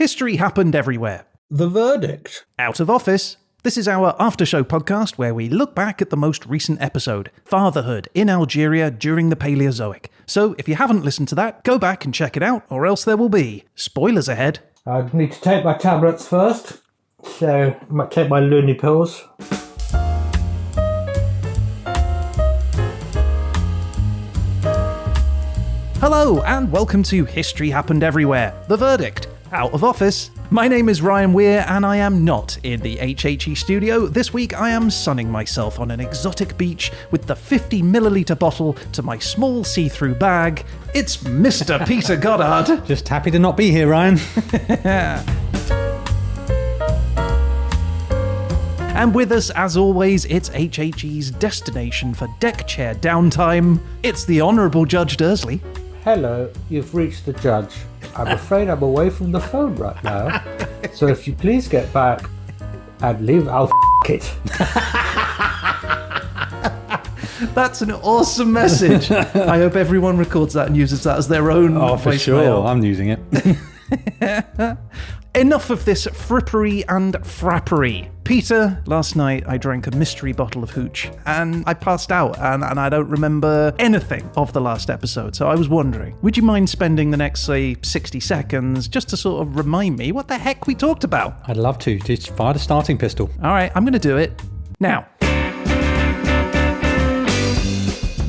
History happened everywhere. The verdict. Out of office. This is our after-show podcast where we look back at the most recent episode, Fatherhood in Algeria during the Paleozoic. So if you haven't listened to that, go back and check it out, or else there will be spoilers ahead. I need to take my tablets first, so I might take my loony pills. Hello, and welcome to History Happened Everywhere, The Verdict, Out of Office. My name is Ryan Weir, and I am not in the HHE studio. This week I am sunning myself on an exotic beach with the 50ml bottle to my small see-through bag. It's Mr. Peter Goddard. Just happy to not be here, Ryan. And with us, as always, it's HHE's destination for deck chair downtime. It's the Honourable Judge Dursley. Hello, you've reached the judge. I'm afraid I'm away from the phone right now. So if you please get back and leave, I'll it. That's an awesome message. I hope everyone records that and uses that as their own for voicemail. sure. I'm using it. Enough of this frippery and frappery. Peter, last night I drank a mystery bottle of hooch and I passed out and I don't remember anything of the last episode. So I was wondering, would you mind spending the next, say, 60 seconds just to sort of remind me what the heck we talked about? I'd love to. Just fire the starting pistol. All right, I'm going to do it now.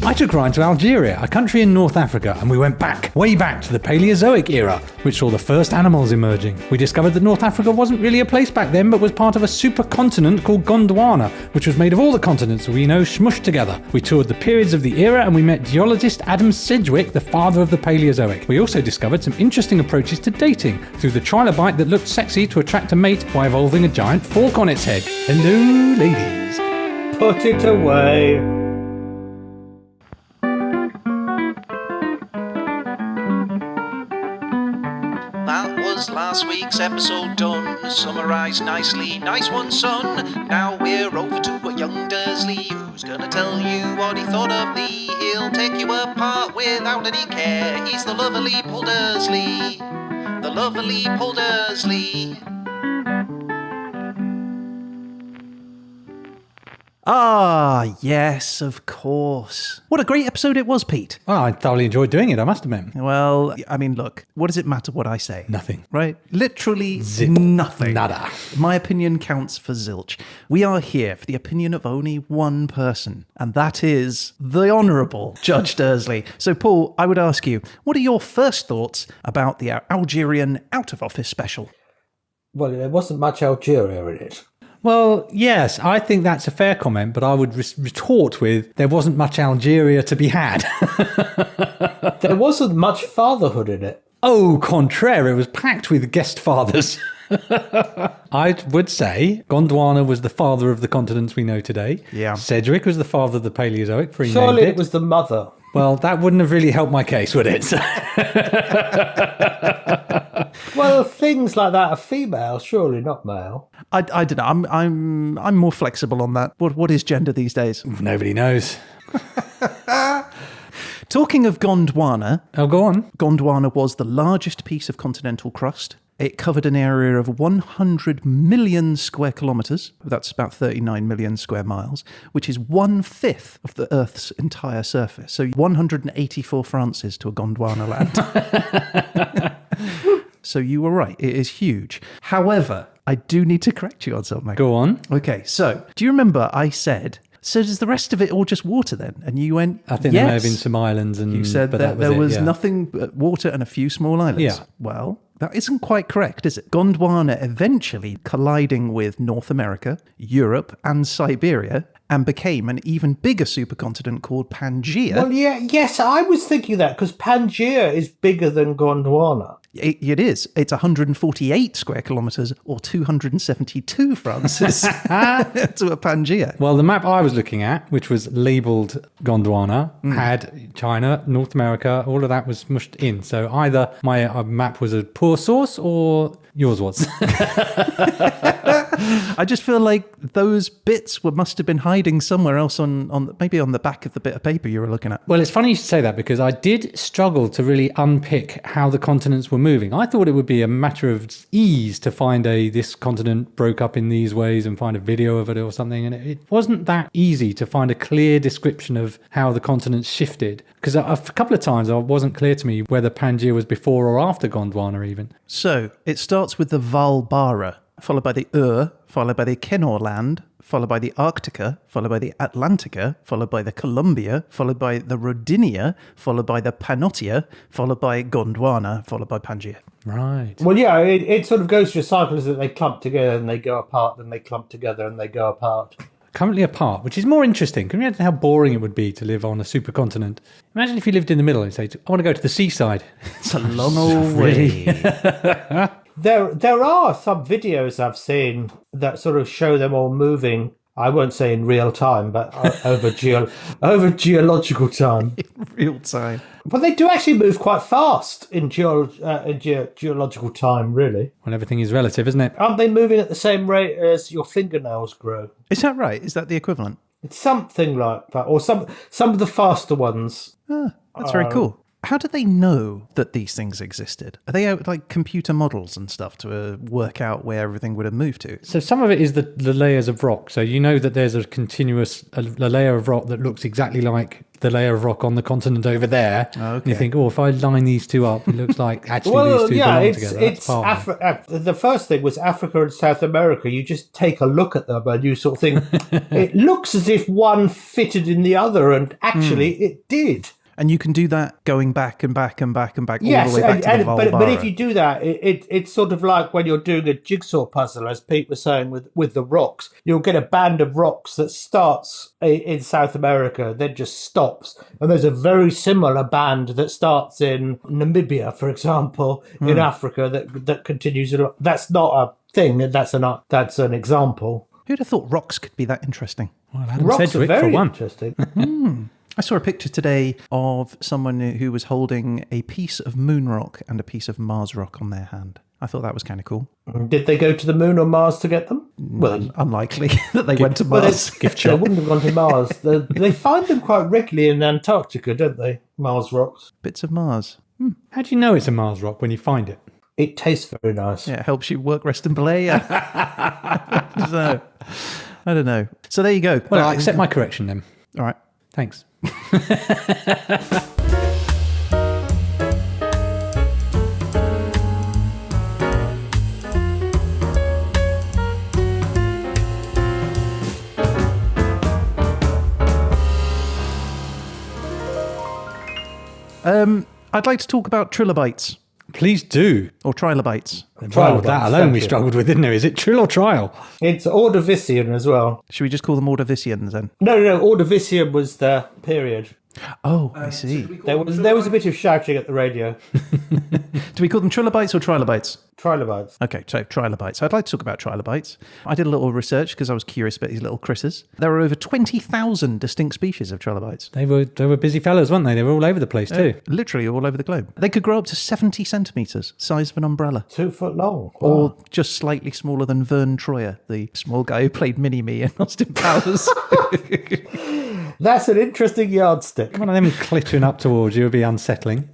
I took Ryan to Algeria, a country in North Africa, and we went back, way back to the Paleozoic era, which saw the first animals emerging. We discovered that North Africa wasn't really a place back then, but was part of a supercontinent called Gondwana, which was made of all the continents we know smushed together. We toured the periods of the era, and we met geologist Adam Sedgwick, the father of the Paleozoic. We also discovered some interesting approaches to dating, through the Trilobite that looked sexy to attract a mate by evolving a giant fork on its head. Hello, ladies. Put it away. That was last week's episode done, summarised nicely. Nice one, son. Now we're over to young Dursley, who's gonna tell you what he thought of thee. He'll take you apart without any care. He's the lovely Paul Dursley. The lovely Paul Dursley. Ah, yes, of course. What a great episode it was, Pete. Well, I thoroughly enjoyed doing it, I must admit. Well, I mean, look, what does it matter what I say? Nothing. Right? Literally Zip. nothing. Nada. My opinion counts for zilch. We are here for the opinion of only one person, and that is the Honourable Judge Dursley. So, Paul, I would ask you, what are your first thoughts about the Algerian out-of-office special? Well, there wasn't much Algeria in it. Well, yes, I think that's a fair comment, but I would retort with, there wasn't much Algeria to be had. There wasn't much fatherhood in it. Au contraire, it was packed with guest fathers. I would say Gondwana was the father of the continents we know today. Yeah. Sedgwick was the father of the Paleozoic. Surely it was the mother. Well, that wouldn't have really helped my case, would it? Well, things like that are female, surely not male. I don't know. I'm more flexible on that. What is gender these days? Nobody knows. Talking of Gondwana. Oh, go on. Gondwana was the largest piece of continental crust. It covered an area of 100 million square kilometres. That's about 39 million square miles, which is 1/5 of the Earth's entire surface. So 184 Frances to a Gondwana land. So you were right. It is huge. However, I do need to correct you on something. Go on. Okay, so do you remember I said, so is the rest of it all just water then? And you went, I think yes. there may have been some islands. And you said that there was nothing but water and a few small islands. Yeah. Well, that isn't quite correct, is it? Gondwana eventually colliding with North America, Europe, and Siberia, and became an even bigger supercontinent called Pangaea. Well, yes, I was thinking that, because Pangaea is bigger than Gondwana. It is. It's 148 square kilometres or 272 Frances to a Pangaea. Well, the map I was looking at, which was labelled Gondwana, had China, North America, all of that was smushed in. So either my map was a poor source or Yours was. I just feel like those bits must have been hiding somewhere else on maybe on the back of the bit of paper you were looking at. Well, it's funny you should say that because I did struggle to really unpick how the continents were moving. I thought it would be a matter of ease to find this continent broke up in these ways and find a video of it or something. And it wasn't that easy to find a clear description of how the continents shifted. Because a couple of times it wasn't clear to me whether Pangaea was before or after Gondwana even. So it starts with the Valbara, followed by the followed by the Kenor land, followed by the Arctica, followed by the Atlantica, followed by the Columbia, followed by the Rodinia, followed by the Panotia, followed by Gondwana, followed by Pangaea. Right. Well, yeah, it sort of goes through cycles that they clump together and they go apart, then they clump together and they go apart. Currently apart, which is more interesting. Can you imagine how boring it would be to live on a supercontinent? Imagine if you lived in the middle and say, I want to go to the seaside. It's a long old way. There are some videos I've seen that sort of show them all moving. I won't say in real time, but over geological time. In real time. But they do actually move quite fast in geological time, really. Well, everything is relative, isn't it? Aren't they moving at the same rate as your fingernails grow? Is that right? Is that the equivalent? It's something like that, or some of the faster ones. That's very cool. How do they know that these things existed? Are they out like computer models and stuff to work out where everything would have moved to? So some of it is the layers of rock. So you know that there's a continuous a layer of rock that looks exactly like the layer of rock on the continent over there. Okay. And you think, if I line these two up, it looks like actually these two belong together. It's the first thing was Africa and South America. You just take a look at them and you sort of think, it looks as if one fitted in the other, and actually it did. And you can do that going back and back and back and back all the way back to the Valbara. But if you do that, it's sort of like when you're doing a jigsaw puzzle, as Pete was saying with the rocks. You'll get a band of rocks that starts in South America, then just stops. And there's a very similar band that starts in Namibia, for example, in Africa, that continues. That's not a thing, that's an example. Who'd have thought rocks could be that interesting? Well, Adam Rocks are Sedgwick, very for one. interesting. I saw a picture today of someone who was holding a piece of moon rock and a piece of Mars rock on their hand. I thought that was kind of cool. Did they go to the moon or Mars to get them? Well, Unlikely that they went to Mars. They wouldn't have gone to Mars. They find them quite regularly in Antarctica, don't they? Mars rocks. Bits of Mars. How do you know it's a Mars rock when you find it? It tastes very nice. Yeah, it helps you work, rest and play. So, I don't know. So there you go. Well, I accept my correction then. All right. Thanks. I'd like to talk about trilobites. Please do. Or trilobites. Well, that alone we struggled with, didn't we? Is it trill or trial? It's Ordovician as well. Should we just call them Ordovicians then? No. Ordovician was the period. Oh, I see. There was a bit of shouting at the radio. Do we call them trilobites or trilobites? Trilobites. Okay, so trilobites. I'd like to talk about trilobites. I did a little research because I was curious about these little critters. There are over 20,000 distinct species of trilobites. They were busy fellas, weren't they? They were all over the place too. Literally all over the globe. They could grow up to 70 centimetres, size of an umbrella. 2 foot long. Wow. Or just slightly smaller than Vern Troyer, the small guy who played Mini-Me in Austin Powers. That's an interesting yardstick. One of them clittering up towards you would be unsettling.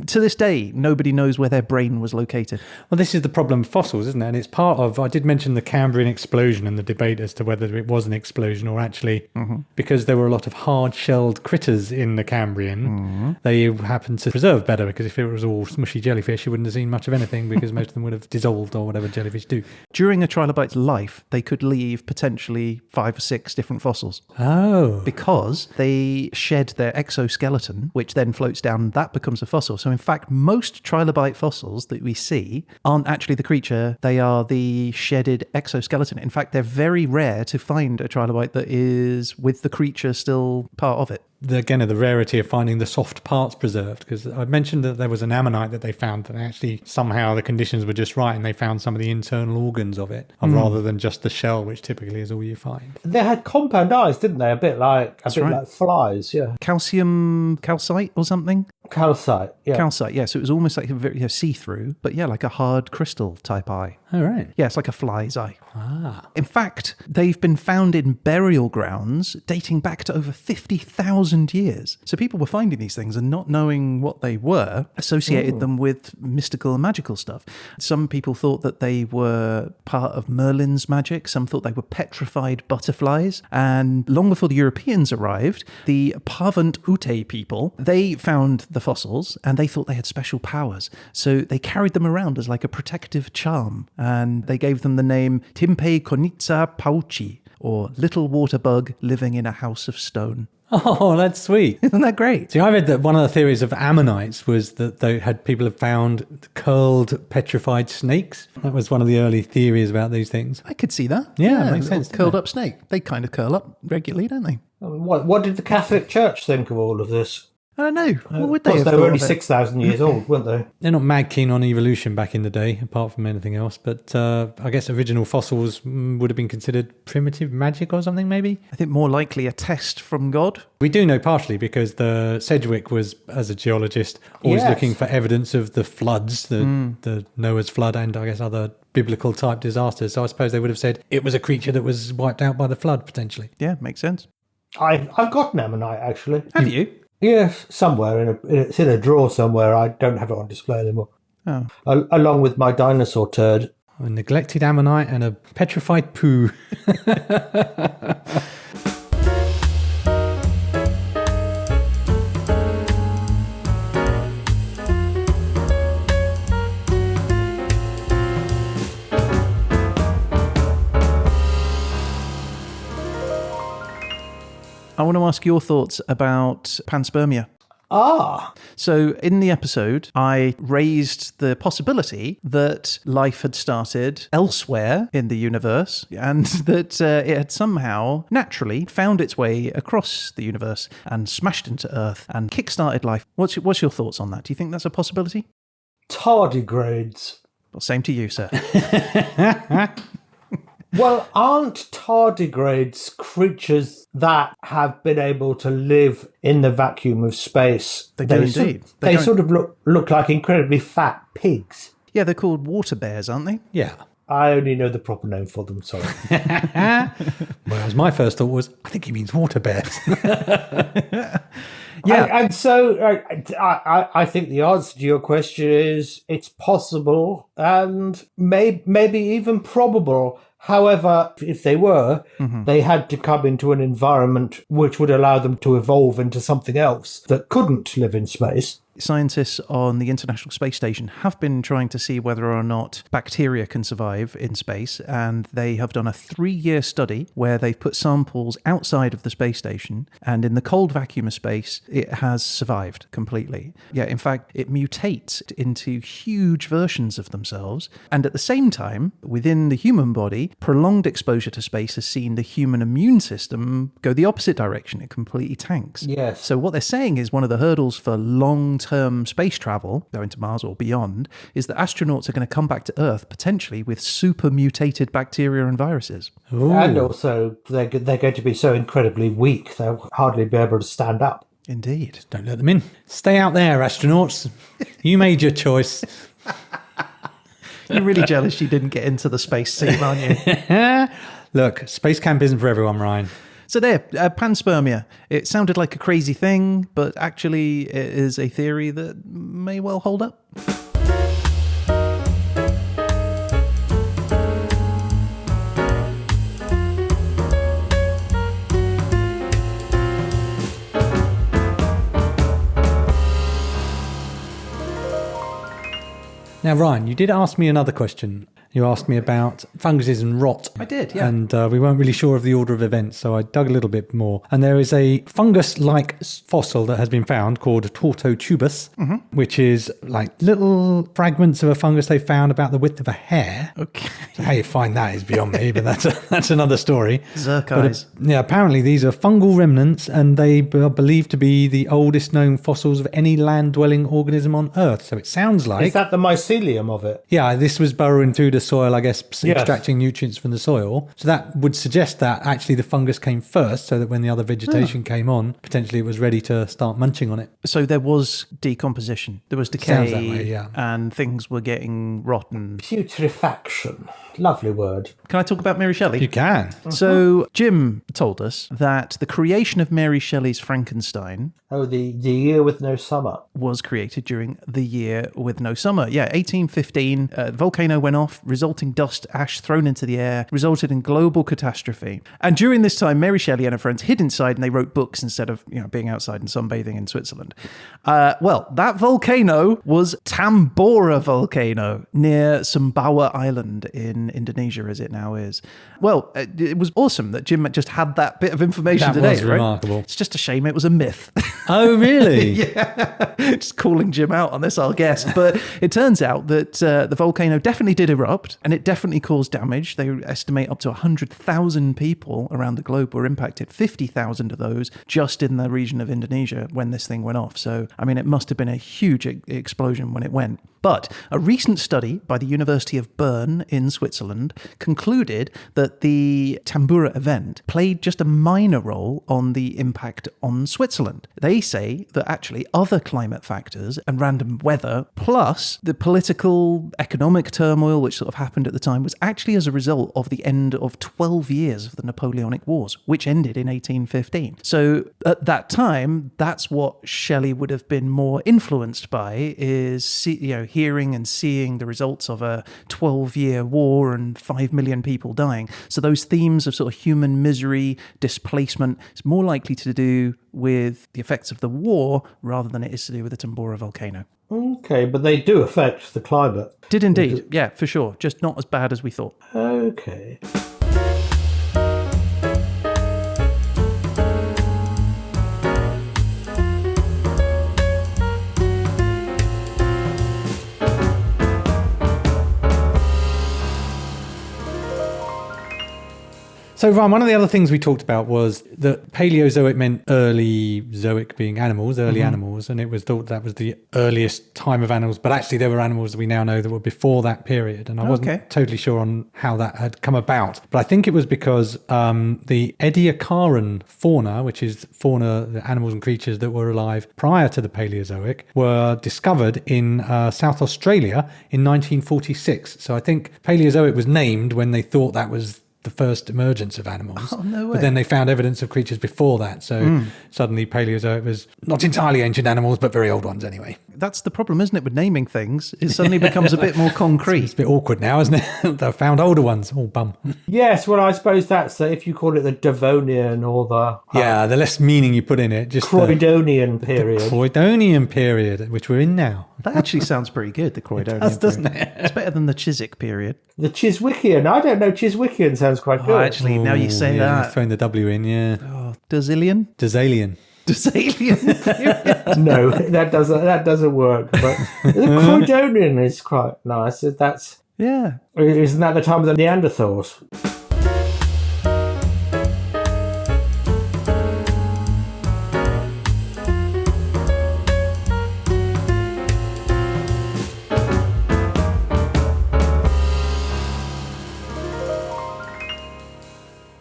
To this day, nobody knows where their brain was located. Well, this is the problem of fossils, isn't it? And it's part of, I did mention the Cambrian explosion and the debate as to whether it was an explosion or actually, because there were a lot of hard-shelled critters in the Cambrian, they happened to preserve better, because if it was all smushy jellyfish, you wouldn't have seen much of anything because most of them would have dissolved or whatever jellyfish do. During a trilobite's life, they could leave potentially 5 or 6 different fossils. Oh. Because they shed their exoskeleton, which then floats down, and that becomes a fossil. So in fact, most trilobite fossils that we see aren't actually the creature, they are the shedded exoskeleton. In fact, they're very rare to find a trilobite that is with the creature still part of it. Again, the rarity of finding the soft parts preserved, because I mentioned that there was an ammonite that they found that actually somehow the conditions were just right and they found some of the internal organs of it rather than just the shell, which typically is all you find. They had compound eyes, didn't they? A bit like flies, yeah. Calcium calcite or something? Calcite, yeah. Calcite, yeah. So it was almost like a very see-through, but yeah, like a hard crystal type eye. Oh, right. Yeah, it's like a fly's eye. Ah. In fact, they've been found in burial grounds dating back to over 50,000 years. So people were finding these things and not knowing what they were, associated them with mystical and magical stuff. Some people thought that they were part of Merlin's magic. Some thought they were petrified butterflies. And long before the Europeans arrived, the Pavant Ute people, they found the fossils and they thought they had special powers. So they carried them around as like a protective charm. And they gave them the name Timpe Konitsa Pauchi, or little water bug living in a house of stone. Oh, that's sweet. Isn't that great? See, I read that one of the theories of ammonites was that people have found curled petrified snakes. That was one of the early theories about these things. I could see that. Yeah, it makes sense, doesn't Curled it? up snake. They kind of curl up regularly, don't they? What did the Catholic Church think of all of this? I don't know. What would they Of have course, they were thought only of it? 6,000 years old, weren't they? They're not mad keen on evolution back in the day, apart from anything else. But I guess original fossils would have been considered primitive magic or something, maybe? I think more likely a test from God. We do know partially because the Sedgwick was, as a geologist, always Yes. looking for evidence of the floods, the Noah's flood and I guess other biblical type disasters. So I suppose they would have said it was a creature that was wiped out by the flood, potentially. Yeah, makes sense. I've got an ammonite, actually. Have you? Yes, somewhere. It's in a drawer somewhere. I don't have it on display anymore. Oh. Along with my dinosaur turd. A neglected ammonite and a petrified poo. I want to ask your thoughts about panspermia. Ah, So in the episode, I raised the possibility that life had started elsewhere in the universe and that it had somehow naturally found its way across the universe and smashed into Earth and kickstarted life. What's your thoughts on that? Do you think that's a possibility? tardigrades. Well, same to you, sir. Well, aren't tardigrades creatures that have been able to live in the vacuum of space? They do indeed. They They don't- sort of look like incredibly fat pigs. Yeah, they're called water bears, aren't they? Yeah. I only know the proper name for them, sorry. Whereas my first thought was, I think he means water bears. Yeah. And so I think the answer to your question is it's possible and maybe even probable. However, if they were, they had to come into an environment which would allow them to evolve into something else that couldn't live in space. Scientists on the International Space Station have been trying to see whether or not bacteria can survive in space, and they have done a 3-year study where they've put samples outside of the space station, and in the cold vacuum of space, it has survived completely. Yeah, in fact, it mutates into huge versions of themselves, and at the same time, within the human body, prolonged exposure to space has seen the human immune system go the opposite direction. It completely tanks. Yes. So what they're saying is one of the hurdles for long-term space travel, going to Mars or beyond, is that astronauts are going to come back to Earth potentially with super mutated bacteria and viruses. And also, they're going to be so incredibly weak, they'll hardly be able to stand up. Indeed. Don't let them in. Stay out there, astronauts. You made your choice. You're really jealous you didn't get into the space team, aren't you? Look, space camp isn't for everyone, Ryan. So there, panspermia. It sounded like a crazy thing, but actually it is a theory that may well hold up. Now, Ryan, you did ask me another question. You asked me about funguses and rot. I did, yeah. And we weren't really sure of the order of events, so I dug a little bit more. And there is a fungus-like fossil that has been found called Tortotubus, which is like little fragments of a fungus they found about the width of a hair. Okay. So how you find that is beyond me, but that's another story. Zerk But, eyes. yeah, apparently these are fungal remnants, and they are believed to be the oldest known fossils of any land-dwelling organism on Earth. So it sounds like... Is that the mycelium of it? Yeah, this was burrowing through the soil, I guess, Yes. extracting nutrients from the soil. So that would suggest that actually the fungus came first, so that when the other vegetation came on, potentially it was ready to start munching on it. So there was decomposition, there was decay, Sounds that way, yeah. and things were getting rotten. Putrefaction. Lovely word. Can I talk about Mary Shelley? You can. So Jim told us that the creation of Mary Shelley's Frankenstein Oh, the year with no summer. was created during the year with no summer. Yeah, 1815, the volcano went off, resulting dust, ash thrown into the air, resulted in global catastrophe. And during this time, Mary Shelley and her friends hid inside and they wrote books instead of, being outside and sunbathing in Switzerland. Well, that volcano was Tambora volcano near Sumbawa Island in Indonesia, as it now is. Well, it was awesome that Jim just had that bit of information That today. was right? remarkable. It's just a shame it was a myth. Oh, really? Yeah, just calling Jim out on this, our guest. But it turns out that the volcano definitely did erupt and it definitely caused damage. They estimate up to 100,000 people around the globe were impacted, 50,000 of those just in the region of Indonesia when this thing went off. So, I mean, it must have been a huge explosion when it went. But a recent study by the University of Bern in Switzerland concluded that the Tambora event played just a minor role on the impact on Switzerland. They say that actually other climate factors and random weather, plus the political, economic turmoil which sort of happened at the time, was actually as a result of the end of 12 years of the Napoleonic Wars, which ended in 1815. So at that time, that's what Shelley would have been more influenced by, is hearing and seeing the results of a 12-year war and 5 million people dying. So those themes of sort of human misery, displacement, is more likely to do with the effects of the war rather than it is to do with the Tambora volcano. Okay, but they do affect the climate. Did indeed, yeah, for sure. Just not as bad as we thought. Okay. So, Ryan, one of the other things we talked about was that Paleozoic meant early zoic being animals, early animals, and it was thought that was the earliest time of animals, but actually there were animals that we now know that were before that period, and I wasn't totally sure on how that had come about. But I think it was because the Ediacaran fauna, which is fauna, the animals and creatures that were alive prior to the Paleozoic, were discovered in South Australia in 1946. So I think Paleozoic was named when they thought that was the first emergence of animals. Oh, no way. But then they found evidence of creatures before that. So suddenly Paleozoic was not entirely ancient animals, but very old ones anyway. That's the problem, isn't it, with naming things? It suddenly becomes a bit more concrete. It's a bit awkward now, isn't it? They found older ones. Oh, bum. Yes, well, I suppose that's if you call it the Devonian or the Yeah, the less meaning you put in it. Just Croydonian period. Croydonian period, which we're in now. That actually sounds pretty good, the Croydonian period. Doesn't it? It's better than the Chiswick period. The Chiswickian. I don't know. Chiswickian sounds quite good. Oh, actually, now you say that. Throwing the W in, yeah. Oh, Dazillion? Dazalian. Dazalien period? No, that doesn't work. But the Croydonian is quite nice. That's Yeah. Isn't that the time of the Neanderthals?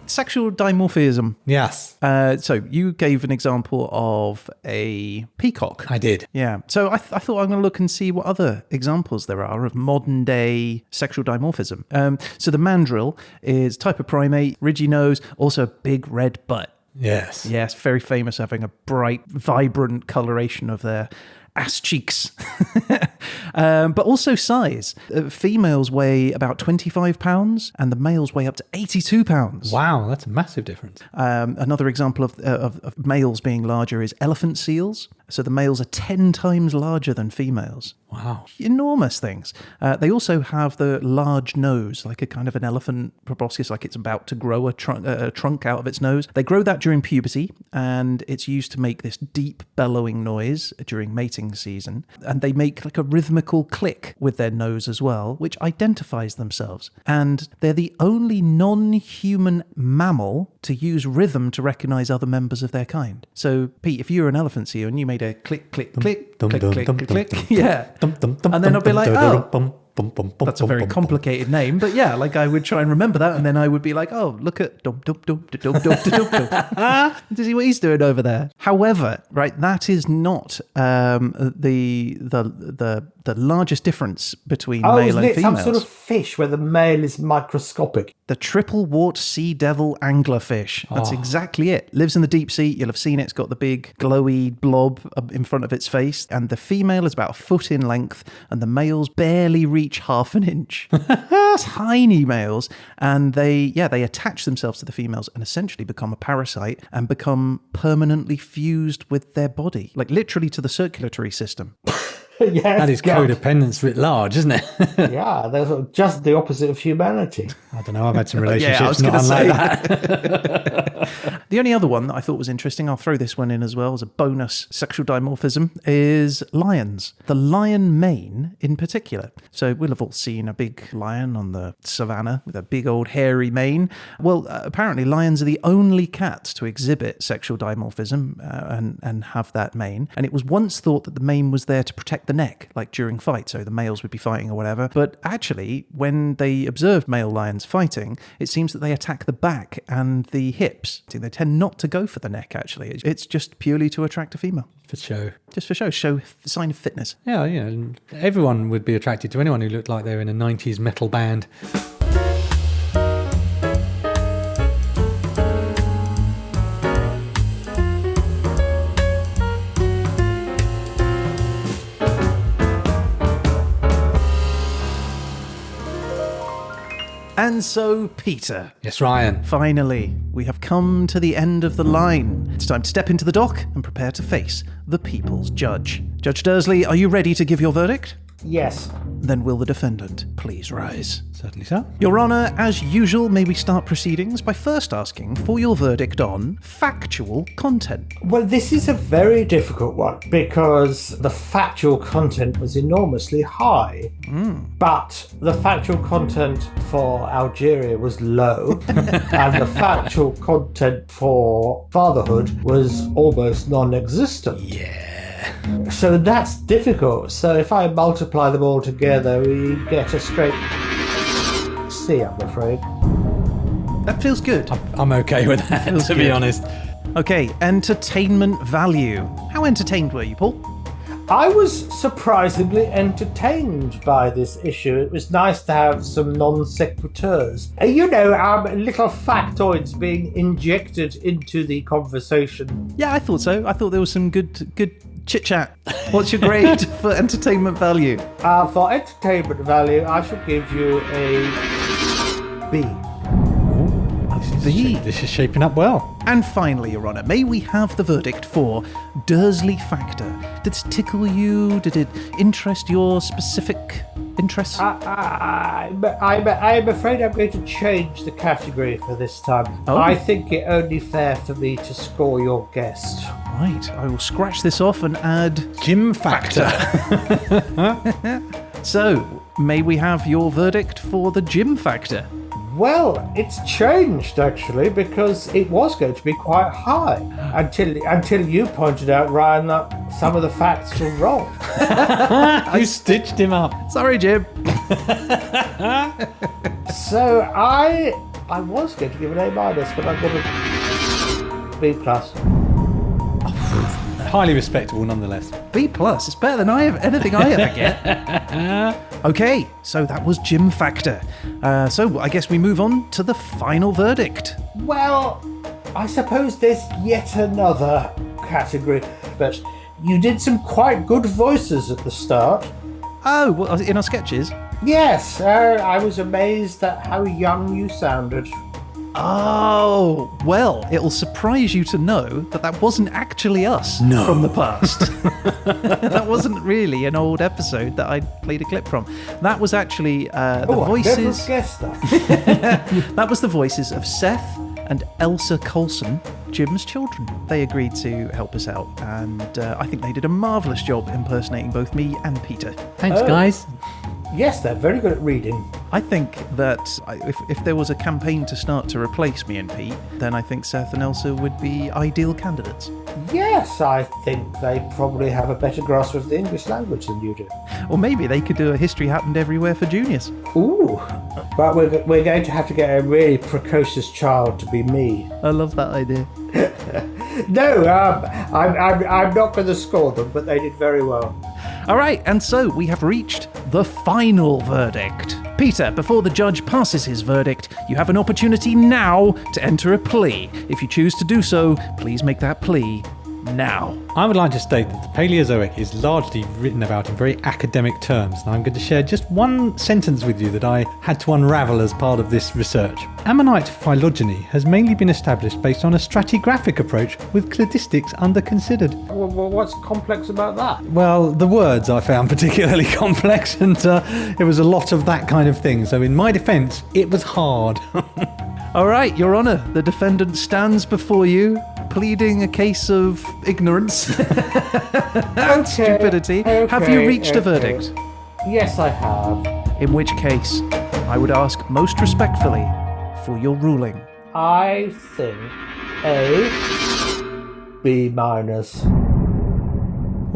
Sexual dimorphism. Yes, So you gave an example of a peacock. I did. Yeah. So I thought I'm going to look and see what other examples there are of modern day sexual dimorphism. So the mandrill is type of primate, ridgy nose, also a big red butt. Yes. Yes, very famous, having a bright, vibrant coloration of their ass cheeks. But also size. Females weigh about 25 pounds and the males weigh up to 82 pounds. Wow, that's a massive difference. Another example of males being larger is elephant seals. So the males are 10 times larger than females. Wow. Enormous things. They also have the large nose, like a kind of an elephant proboscis, like it's about to grow a trunk out of its nose. They grow that during puberty, and it's used to make this deep bellowing noise during mating season. And they make like a rhythmical click with their nose as well, which identifies themselves. And they're the only non-human mammal to use rhythm to recognize other members of their kind. So, Pete, if you're an elephant seal and you made a click, click, click, click, click, click, click, yeah. And then I'll be like, oh, That's a very complicated name, but yeah, like I would try and remember that, and then I would be like, oh, look at dum dum dum dum dum dum dum dum. To see what he's doing over there. However, right, that is not the largest difference between male and females. Some sort of fish where the male is microscopic? The triple wart sea devil anglerfish. That's exactly it. Lives in the deep sea. You'll have seen it. It's got the big glowy blob in front of its face. And the female is about a foot in length and the males barely reach half an inch. Tiny males. And they attach themselves to the females and essentially become a parasite and become permanently fused with their body. Like literally to the circulatory system. Yes, that is codependence writ large, isn't it? Yeah, they're just the opposite of humanity. I don't know, I've had some relationships not unlike that. The only other one that I thought was interesting, I'll throw this one in as well as a bonus sexual dimorphism, is lions. The lion mane in particular. So we'll have all seen a big lion on the savannah with a big old hairy mane. Well, apparently lions are the only cats to exhibit sexual dimorphism and have that mane. And it was once thought that the mane was there to protect the neck, like during fights, so the males would be fighting or whatever. But actually, when they observed male lions fighting, it seems that they attack the back and the hips. They tend not to go for the neck, actually. It's just purely to attract a female. For show. Just for show sign of fitness. Yeah, everyone would be attracted to anyone who looked like they were in a 90s metal band. And so, Peter. Yes, Ryan. Finally, we have come to the end of the line. It's time to step into the dock and prepare to face the people's judge. Judge Dursley, are you ready to give your verdict? Yes. Then will the defendant please rise? Certainly so. Your Honour, as usual, may we start proceedings by first asking for your verdict on factual content? Well, this is a very difficult one because the factual content was enormously high, but the factual content for Algeria was low, and the factual content for Fatherhood was almost non-existent. Yeah. So that's difficult. So if I multiply them all together, we get a straight C, I'm afraid. That feels good. I'm okay with that, to be honest. Okay, entertainment value. How entertained were you, Paul? I was surprisingly entertained by this issue. It was nice to have some non sequiturs. Little factoids being injected into the conversation. Yeah, I thought so. I thought there was some good chit-chat. What's your grade for entertainment value? For entertainment value, I should give you a B. This is shaping up well. And finally, Your Honour, may we have the verdict for Dursley Factor? Did this tickle you? Did it interest your specific interests? I'm afraid I'm going to change the category for this time. Oh. I think it only fair for me to score your guest. Right, I will scratch this off and add Jim Factor. So, may we have your verdict for the Jim Factor? Well, it's changed actually because it was going to be quite high until you pointed out, Ryan, that some of the facts were wrong. You stitched him up. Sorry, Jim. So I was going to give it A-, but I'm going to B+. Highly respectable nonetheless. B+, it's better than anything I ever get. Okay, so that was Jim Factor. So I guess we move on to the final verdict. Well, I suppose there's yet another category, but you did some quite good voices at the start. Oh, well, in our sketches? Yes, I was amazed at how young you sounded. Oh, well, it'll surprise you to know that wasn't actually us from the past. That wasn't really an old episode that I played a clip from. That was actually the voices. I never guessed that. That was the voices of Seth and Elsa Coulson, Jim's children. They agreed to help us out, and I think they did a marvellous job impersonating both me and Peter. Thanks, guys. Yes, they're very good at reading. I think that if there was a campaign to start to replace me and Pete, then I think Seth and Elsa would be ideal candidates. Yes, I think they probably have a better grasp of the English language than you do. Or maybe they could do a History Happened Everywhere for juniors. Ooh, but we're going to have to get a really precocious child to be me. I love that idea. No, I'm not going to score them, but they did very well. All right, and so we have reached the final verdict. Peter, before the judge passes his verdict, you have an opportunity now to enter a plea. If you choose to do so, please make that plea now. I would like to state that the Paleozoic is largely written about in very academic terms, and I'm going to share just one sentence with you that I had to unravel as part of this research. Ammonite phylogeny has mainly been established based on a stratigraphic approach with cladistics under considered. Well, what's complex about that? Well, the words I found particularly complex, and it was a lot of that kind of thing. So in my defence, it was hard. All right, Your Honour, the defendant stands before you, pleading a case of ignorance and stupidity. Have you reached a verdict? Yes, I have. In which case, I would ask most respectfully for your ruling. I think a B minus.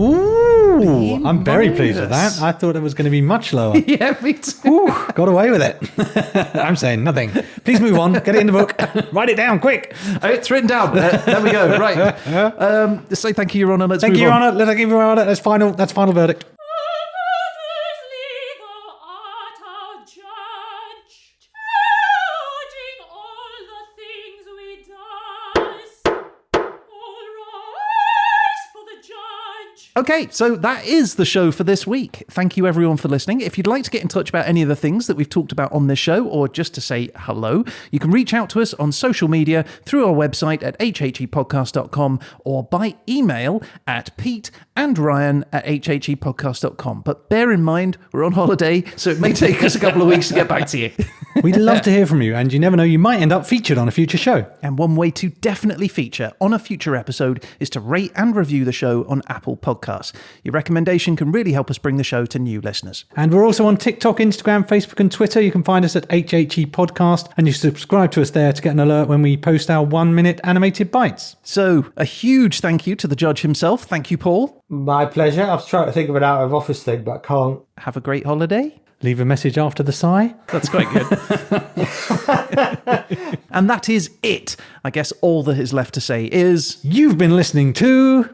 Ooh, I'm very pleased with that. I thought it was going to be much lower. Yeah, me too. Ooh, got away with it. I'm saying nothing. Please move on. Get it in the book. Write it down, quick. It's written down. There we go. Right. Say thank you, Your Honour. Let's Thank move you, Your on. Honour. Let's give Your Honour. That's final verdict. Okay, so that is the show for this week. Thank you everyone for listening. If you'd like to get in touch about any of the things that we've talked about on this show, or just to say hello, you can reach out to us on social media through our website at HHEpodcast.com or by email at peteandryan@HHEpodcast.com. But bear in mind, we're on holiday, so it may take us a couple of weeks to get back to you. We'd love to hear from you, and you never know, you might end up featured on a future show. And one way to definitely feature on a future episode is to rate and review the show on Apple Podcasts. Your recommendation can really help us bring the show to new listeners. And we're also on TikTok, Instagram, Facebook and Twitter. You can find us at HHE Podcast, and you subscribe to us there to get an alert when we post our 1-minute animated bites. So a huge thank you to the judge himself. Thank you, Paul. My pleasure. I was trying to think of an out of office thing, but I can't. Have a great holiday. Leave a message after the sigh. That's quite good. And that is it. I guess all that is left to say is... You've been listening to...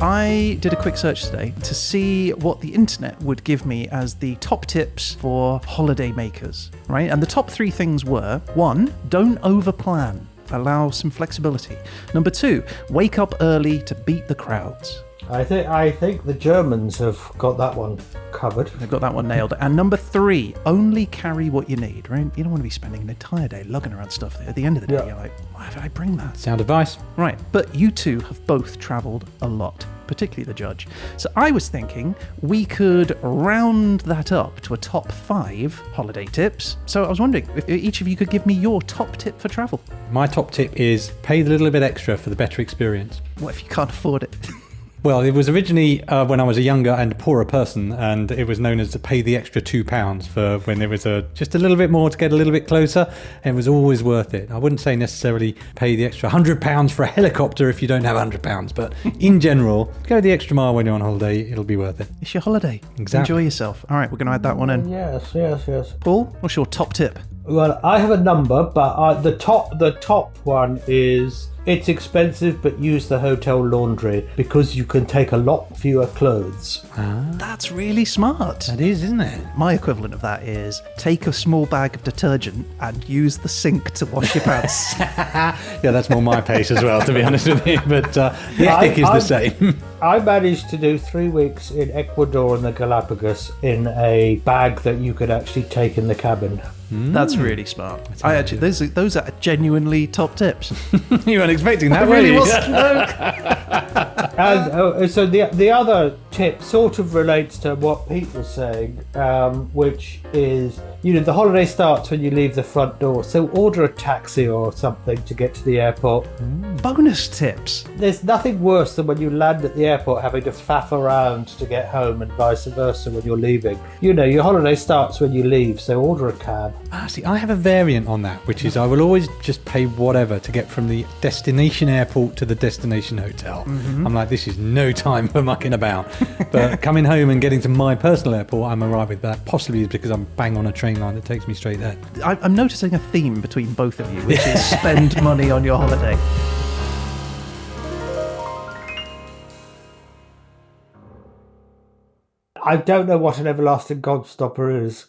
I did a quick search today to see what the internet would give me as the top tips for holiday makers, right? And the top 3 things were, 1, don't overplan. Allow some flexibility. Number 2, wake up early to beat the crowds. I think the Germans have got that one covered. They've got that one nailed. And number 3, only carry what you need, right? You don't want to be spending an entire day lugging around stuff there. At the end of the day, You're like, why did I bring that? Sound advice. Right, but you two have both travelled a lot, particularly the judge. So I was thinking we could round that up to a top 5 holiday tips. So I was wondering if each of you could give me your top tip for travel. My top tip is pay a little bit extra for the better experience. What if you can't afford it? Well, it was originally when I was a younger and poorer person, and it was known as to pay the extra £2 for when there was just a little bit more to get a little bit closer, and it was always worth it. I wouldn't say necessarily pay the extra £100 for a helicopter if you don't have £100, but in general, go the extra mile when you're on holiday, it'll be worth it. It's your holiday. Exactly. Enjoy yourself. All right, we're going to add that one in. Yes. Paul, what's your top tip? Well, I have a number, but the top one is it's expensive, but use the hotel laundry because you can take a lot fewer clothes. That's really smart. That is, isn't it? My equivalent of that is take a small bag of detergent and use the sink to wash your pants. Yeah, that's more my pace as well, to be honest with you. But the ethic is the same. I managed to do 3 weeks in Ecuador and the Galapagos in a bag that you could actually take in the cabin. That's really smart. Those are genuinely top tips. You weren't expecting that, I were really you? wasn't. No. And so the other tip sort of relates to what Pete was saying, which is, the holiday starts when you leave the front door. So order a taxi or something to get to the airport. Bonus tips. There's nothing worse than when you land at the airport having to faff around to get home and vice versa when you're leaving. Your holiday starts when you leave, so order a cab. See, I have a variant on that, which is I will always just pay whatever to get from the destination airport to the destination hotel. I'm like, this is no time for mucking about. But coming home and getting to my personal airport, I'm alright with that. Possibly is because I'm bang on a train line that takes me straight there. I'm noticing a theme between both of you, which is spend money on your holiday. I don't know what an everlasting gobstopper is.